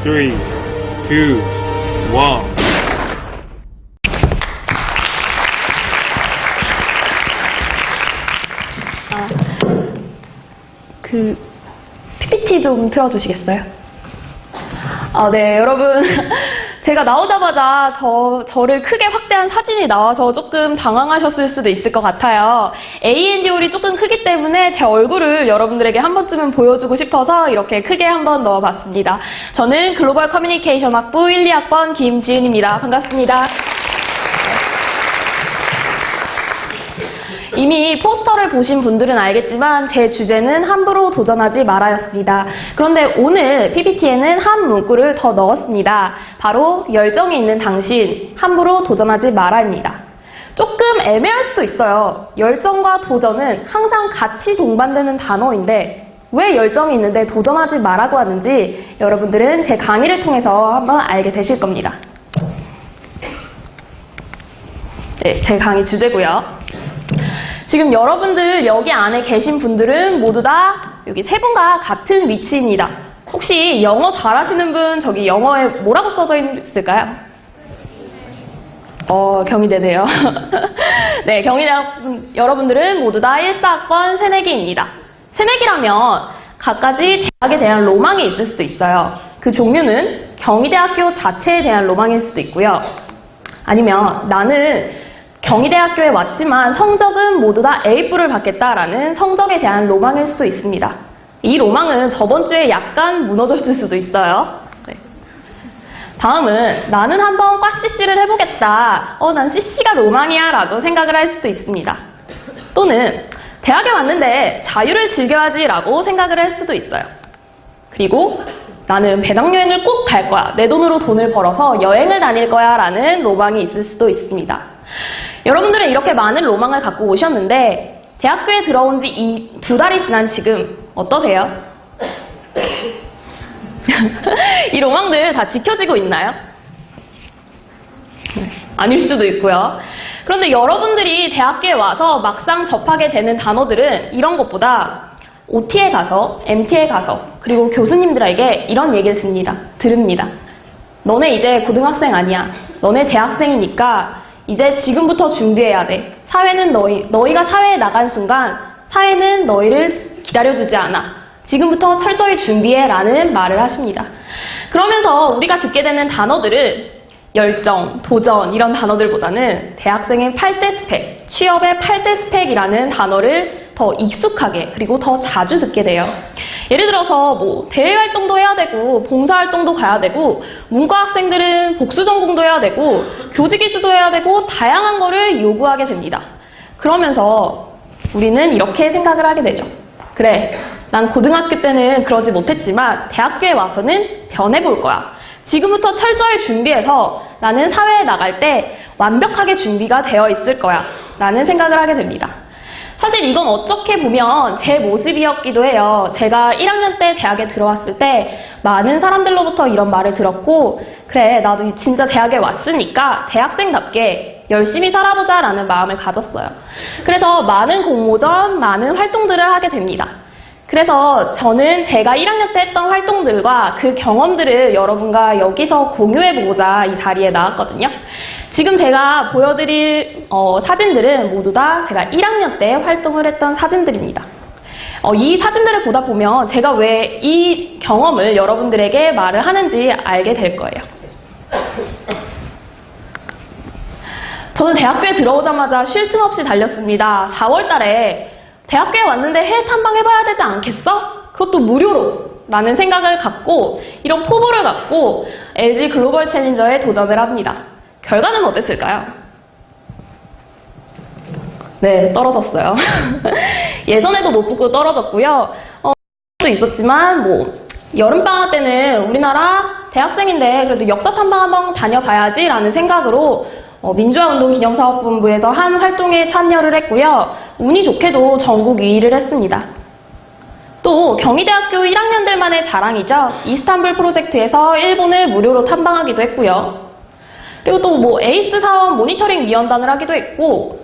3, 2, 1. PPT 좀 틀어주시겠어요? 네, 여러분. 제가 나오자마자 저를 크게 확대한 사진이 나와서 조금 당황하셨을 수도 있을 것 같아요. A&D 홀이 조금 크기 때문에 제 얼굴을 여러분들에게 한 번쯤은 보여주고 싶어서 이렇게 크게 한번 넣어봤습니다. 저는 글로벌 커뮤니케이션 학부 1, 2학번 김지은입니다. 반갑습니다. 이미 포스터를 보신 분들은 알겠지만 제 주제는 함부로 도전하지 말아였습니다. 그런데 오늘 PPT에는 한 문구를 더 넣었습니다. 바로 열정이 있는 당신, 함부로 도전하지 말아입니다. 조금 애매할 수도 있어요. 열정과 도전은 항상 같이 동반되는 단어인데 왜 열정이 있는데 도전하지 말라고 하는지 여러분들은 제 강의를 통해서 한번 알게 되실 겁니다. 네, 제 강의 주제고요. 지금 여러분들 여기 안에 계신 분들은 모두 다 여기 세 분과 같은 위치입니다. 혹시 영어 잘하시는 분 저기 영어에 뭐라고 써져 있을까요? 경희대네요. 네, 경희대 여러분들은 모두 다 1사학번 새내기입니다. 새내기라면 각가지 대학에 대한 로망이 있을 수도 있어요. 그 종류는 경희대학교 자체에 대한 로망일 수도 있고요. 아니면 나는 경희대학교에 왔지만 성적은 모두 다 A뿔을 받겠다라는 성적에 대한 로망일 수도 있습니다. 이 로망은 저번 주에 약간 무너졌을 수도 있어요. 네. 다음은 나는 한번 과 CC를 해보겠다. 난 CC가 로망이야 라고 생각을 할 수도 있습니다. 또는 대학에 왔는데 자유를 즐겨야지 라고 생각을 할 수도 있어요. 그리고 나는 배낭여행을 꼭 갈 거야. 내 돈으로 돈을 벌어서 여행을 다닐 거야 라는 로망이 있을 수도 있습니다. 여러분들은 이렇게 많은 로망을 갖고 오셨는데 대학교에 들어온 지 이 2달이 지난 지금 어떠세요? 이 로망들 다 지켜지고 있나요? 아닐 수도 있고요. 그런데 여러분들이 대학교에 와서 막상 접하게 되는 단어들은 이런 것보다 OT에 가서, MT에 가서, 그리고 교수님들에게 이런 얘기를 들읍니다. 너네 이제 고등학생 아니야. 너네 대학생이니까 이제 지금부터 준비해야 돼. 사회는 너희가 사회에 나간 순간 사회는 너희를 기다려주지 않아. 지금부터 철저히 준비해 라는 말을 하십니다. 그러면서 우리가 듣게 되는 단어들은 열정, 도전 이런 단어들보다는 대학생의 8대 스펙, 취업의 8대 스펙이라는 단어를 더 익숙하게 그리고 더 자주 듣게 돼요. 예를 들어서 대외활동도 해야 되고 봉사활동도 가야 되고 문과 학생들은 복수전공도 해야 되고 교직이수도 해야 되고 다양한 거를 요구하게 됩니다. 그러면서 우리는 이렇게 생각을 하게 되죠. 그래, 난 고등학교 때는 그러지 못했지만 대학교에 와서는 변해볼 거야. 지금부터 철저히 준비해서 나는 사회에 나갈 때 완벽하게 준비가 되어 있을 거야 라는 생각을 하게 됩니다. 사실 이건 어떻게 보면 제 모습이었기도 해요. 제가 1학년 때 대학에 들어왔을 때 많은 사람들로부터 이런 말을 들었고 그래, 나도 진짜 대학에 왔으니까 대학생답게 열심히 살아보자 라는 마음을 가졌어요. 그래서 많은 공모전, 많은 활동들을 하게 됩니다. 그래서 저는 제가 1학년 때 했던 활동들과 그 경험들을 여러분과 여기서 공유해보고자 이 자리에 나왔거든요. 지금 제가 보여드릴 사진들은 모두 다 제가 1학년 때 활동을 했던 사진들입니다. 이 사진들을 보다 보면 제가 왜 이 경험을 여러분들에게 말을 하는지 알게 될 거예요. 저는 대학교에 들어오자마자 쉴 틈 없이 달렸습니다. 4월 달에 대학교에 왔는데 해외 탐방해봐야 되지 않겠어? 그것도 무료로 라는 생각을 갖고 이런 포부를 갖고 LG 글로벌 챌린저에 도전을 합니다. 결과는 어땠을까요? 네, 떨어졌어요. 예선에도 못 붙고 떨어졌고요. 또 있었지만 여름방학 때는 우리나라 대학생인데 그래도 역사 탐방 한번 다녀봐야지 라는 생각으로 민주화운동기념사업본부에서 한 활동에 참여를 했고요. 운이 좋게도 전국 2위를 했습니다. 또 경희대학교 1학년들만의 자랑이죠. 이스탄불 프로젝트에서 일본을 무료로 탐방하기도 했고요. 그리고 또 에이스 사업 모니터링 위원단을 하기도 했고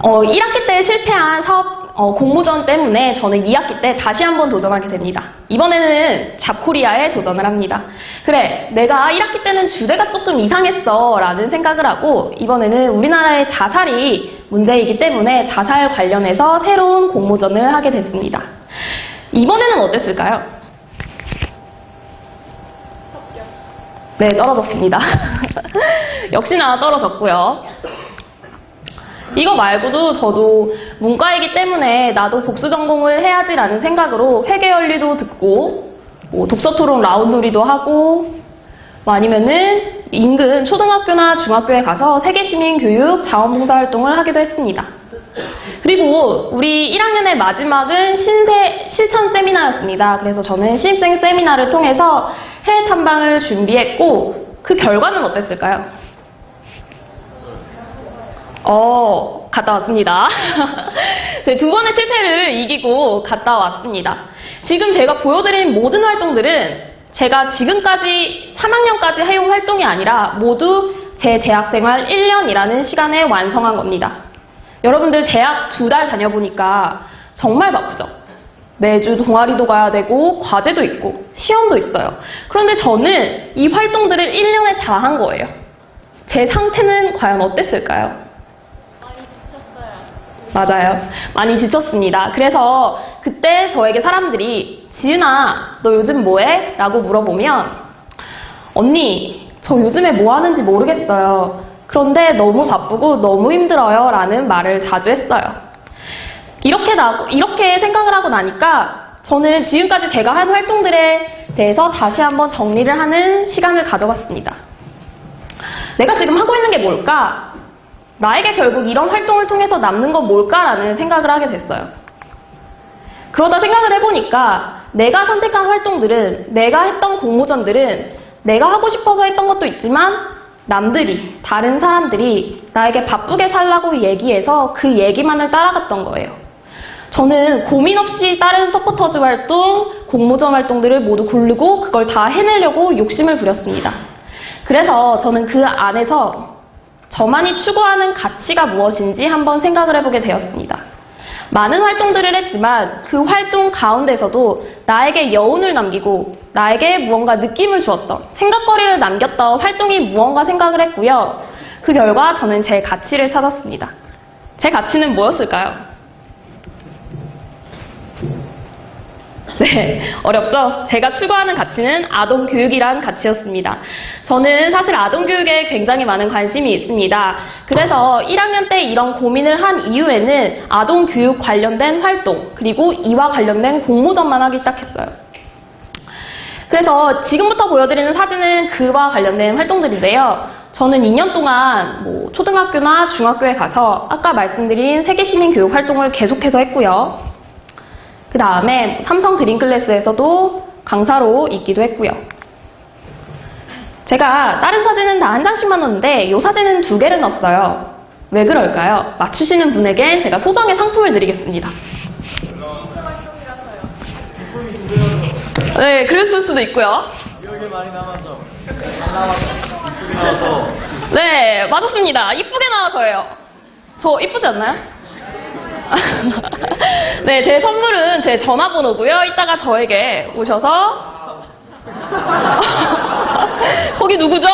1학기 때 실패한 사업 공모전 때문에 저는 2학기 때 다시 한번 도전하게 됩니다. 이번에는 잡코리아에 도전을 합니다. 그래, 내가 1학기 때는 주제가 조금 이상했어 라는 생각을 하고 이번에는 우리나라의 자살이 문제이기 때문에 자살 관련해서 새로운 공모전을 하게 됐습니다. 이번에는 어땠을까요? 네, 떨어졌습니다. 역시나 떨어졌고요. 이거 말고도 저도 문과이기 때문에 나도 복수 전공을 해야지라는 생각으로 회계연리도 듣고 독서토론 라운드리도 하고 아니면은 인근 초등학교나 중학교에 가서 세계시민교육 자원봉사활동을 하기도 했습니다. 그리고 우리 1학년의 마지막은 실천 세미나였습니다. 그래서 저는 신입생 세미나를 통해서 해외 탐방을 준비했고 그 결과는 어땠을까요? 갔다 왔습니다. 두 번의 실패를 이기고 갔다 왔습니다. 지금 제가 보여드린 모든 활동들은 제가 지금까지 3학년까지 해온 활동이 아니라 모두 제 대학생활 1년이라는 시간에 완성한 겁니다. 여러분들 대학 2달 다녀보니까 정말 바쁘죠? 매주 동아리도 가야 되고 과제도 있고 시험도 있어요. 그런데 저는 이 활동들을 1년에 다 한 거예요. 제 상태는 과연 어땠을까요? 맞아요. 많이 지쳤습니다. 그래서 그때 저에게 사람들이 지은아, 너 요즘 뭐해? 라고 물어보면 언니, 저 요즘에 뭐 하는지 모르겠어요. 그런데 너무 바쁘고 너무 힘들어요. 라는 말을 자주 했어요. 이렇게 생각을 하고 나니까 저는 지금까지 제가 한 활동들에 대해서 다시 한번 정리를 하는 시간을 가져봤습니다. 내가 지금 하고 있는 게 뭘까? 나에게 결국 이런 활동을 통해서 남는 건 뭘까라는 생각을 하게 됐어요. 그러다 생각을 해보니까 내가 선택한 활동들은, 내가 했던 공모전들은 내가 하고 싶어서 했던 것도 있지만 남들이, 다른 사람들이 나에게 바쁘게 살라고 얘기해서 그 얘기만을 따라갔던 거예요. 저는 고민 없이 다른 서포터즈 활동, 공모전 활동들을 모두 고르고 그걸 다 해내려고 욕심을 부렸습니다. 그래서 저는 그 안에서 저만이 추구하는 가치가 무엇인지 한번 생각을 해보게 되었습니다. 많은 활동들을 했지만 그 활동 가운데서도 나에게 여운을 남기고 나에게 무언가 느낌을 주었던, 생각거리를 남겼던 활동이 무언가 생각을 했고요. 그 결과 저는 제 가치를 찾았습니다. 제 가치는 뭐였을까요? 네, 어렵죠? 제가 추구하는 가치는 아동교육이란 가치였습니다. 저는 사실 아동교육에 굉장히 많은 관심이 있습니다. 그래서 1학년 때 이런 고민을 한 이후에는 아동교육 관련된 활동, 그리고 이와 관련된 공모전만 하기 시작했어요. 그래서 지금부터 보여드리는 사진은 그와 관련된 활동들인데요. 저는 2년 동안 초등학교나 중학교에 가서 아까 말씀드린 세계시민교육 활동을 계속해서 했고요. 그 다음에 삼성 드림클래스에서도 강사로 있기도 했고요. 제가 다른 사진은 다 한 장씩만 넣었는데 이 사진은 2개를 넣었어요. 왜 그럴까요? 맞추시는 분에겐 제가 소정의 상품을 드리겠습니다. 네, 그랬을 수도 있고요. 기억에 많이 남아서 이쁘게 나와서. 네, 맞았습니다. 이쁘게 나와서예요. 저 이쁘지 않나요? 네, 제 선물은 제 전화번호고요. 이따가 저에게 오셔서 거기 누구죠?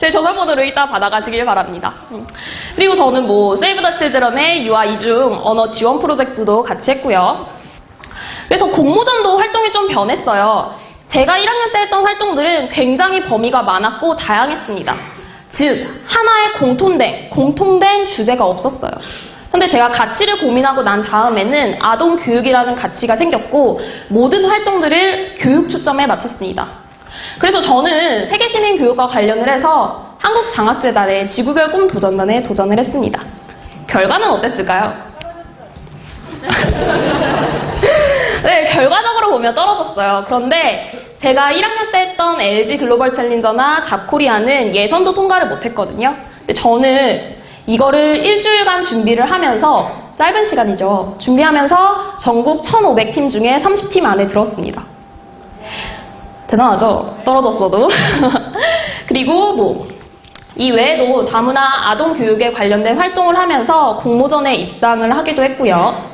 제 전화번호를 이따 받아가시길 바랍니다. 그리고 저는 세이브 더 칠드런의 유아 이중 언어 지원 프로젝트도 같이 했고요. 그래서 공모전도 활동이 좀 변했어요. 제가 1학년 때 했던 활동들은 굉장히 범위가 많았고 다양했습니다. 즉, 하나의 공통된 주제가 없었어요. 근데 제가 가치를 고민하고 난 다음에는 아동교육이라는 가치가 생겼고 모든 활동들을 교육 초점에 맞췄습니다. 그래서 저는 세계시민교육과 관련을 해서 한국장학재단의 지구별 꿈 도전단에 도전을 했습니다. 결과는 어땠을까요? 네, 결과적으로 보면 떨어졌어요. 그런데 제가 1학년 때 했던 LG 글로벌 챌린저나 잡코리아는 예선도 통과를 못했거든요. 근데 저는 이거를 일주일간 준비를 하면서, 짧은 시간이죠. 준비하면서 전국 1,500팀 중에 30팀 안에 들었습니다. 대단하죠? 떨어졌어도. 그리고 이 외에도 다문화 아동교육에 관련된 활동을 하면서 공모전에 입상을 하기도 했고요.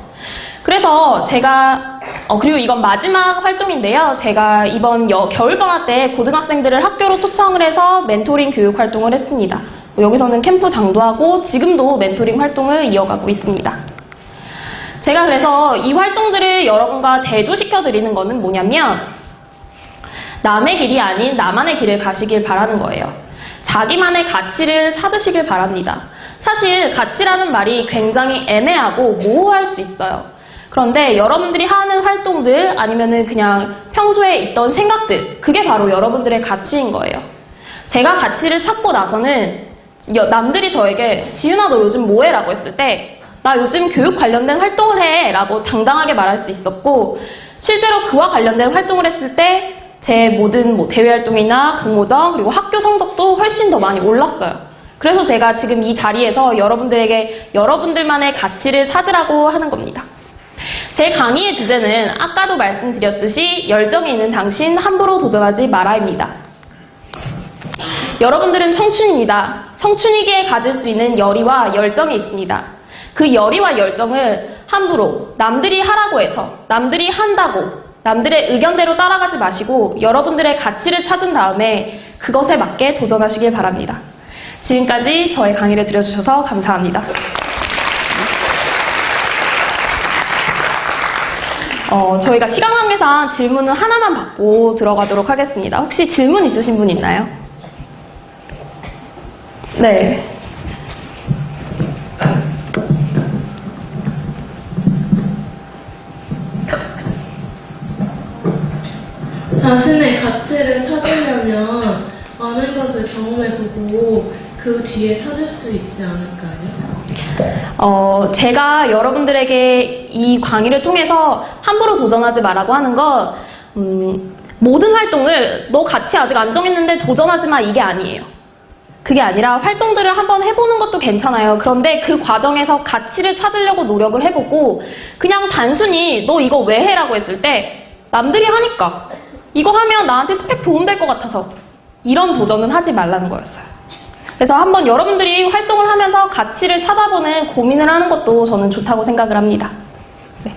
그래서 제가 그리고 이건 마지막 활동인데요. 제가 이번 겨울방학 때 고등학생들을 학교로 초청을 해서 멘토링 교육 활동을 했습니다. 여기서는 캠프장도 하고 지금도 멘토링 활동을 이어가고 있습니다. 제가 그래서 이 활동들을 여러분과 대조시켜 드리는 거는 뭐냐면 남의 길이 아닌 나만의 길을 가시길 바라는 거예요. 자기만의 가치를 찾으시길 바랍니다. 사실 가치라는 말이 굉장히 애매하고 모호할 수 있어요. 그런데 여러분들이 하는 활동들 아니면은 그냥 평소에 있던 생각들, 그게 바로 여러분들의 가치인 거예요. 제가 가치를 찾고 나서는 남들이 저에게 지윤아 너 요즘 뭐해? 라고 했을 때 나 요즘 교육 관련된 활동을 해 라고 당당하게 말할 수 있었고, 실제로 그와 관련된 활동을 했을 때 제 모든 대외 활동이나 공모전 그리고 학교 성적도 훨씬 더 많이 올랐어요. 그래서 제가 지금 이 자리에서 여러분들에게 여러분들만의 가치를 찾으라고 하는 겁니다. 제 강의의 주제는 아까도 말씀드렸듯이 열정이 있는 당신 함부로 도전하지 마라입니다. 여러분들은 청춘입니다. 청춘이기에 가질 수 있는 열의와 열정이 있습니다. 그 열의와 열정을 함부로 남들이 하라고 해서 남들이 한다고 남들의 의견대로 따라가지 마시고 여러분들의 가치를 찾은 다음에 그것에 맞게 도전하시길 바랍니다. 지금까지 저의 강의를 들어주셔서 감사합니다. 저희가 시간 관계상 질문은 하나만 받고 들어가도록 하겠습니다. 혹시 질문 있으신 분 있나요? 네. 자신의 가치를 찾으려면 많은 것을 경험해보고 그 뒤에 찾을 수 있지 않을까요? 제가 여러분들에게 이 강의를 통해서 함부로 도전하지 마라고 하는 건 모든 활동을 너 가치 아직 안 정했는데 도전하지 마 이게 아니에요. 그게 아니라 활동들을 한번 해보는 것도 괜찮아요. 그런데 그 과정에서 가치를 찾으려고 노력을 해보고 그냥 단순히 너 이거 왜 해? 라고 했을 때 남들이 하니까 이거 하면 나한테 스펙 도움될 것 같아서 이런 도전은 하지 말라는 거였어요. 그래서 한번 여러분들이 활동을 하면서 가치를 찾아보는 고민을 하는 것도 저는 좋다고 생각을 합니다. 네.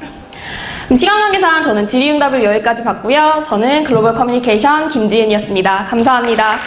그럼 시간 관계상 저는 질의응답을 여기까지 받고요. 저는 글로벌 커뮤니케이션 김지은이었습니다. 감사합니다.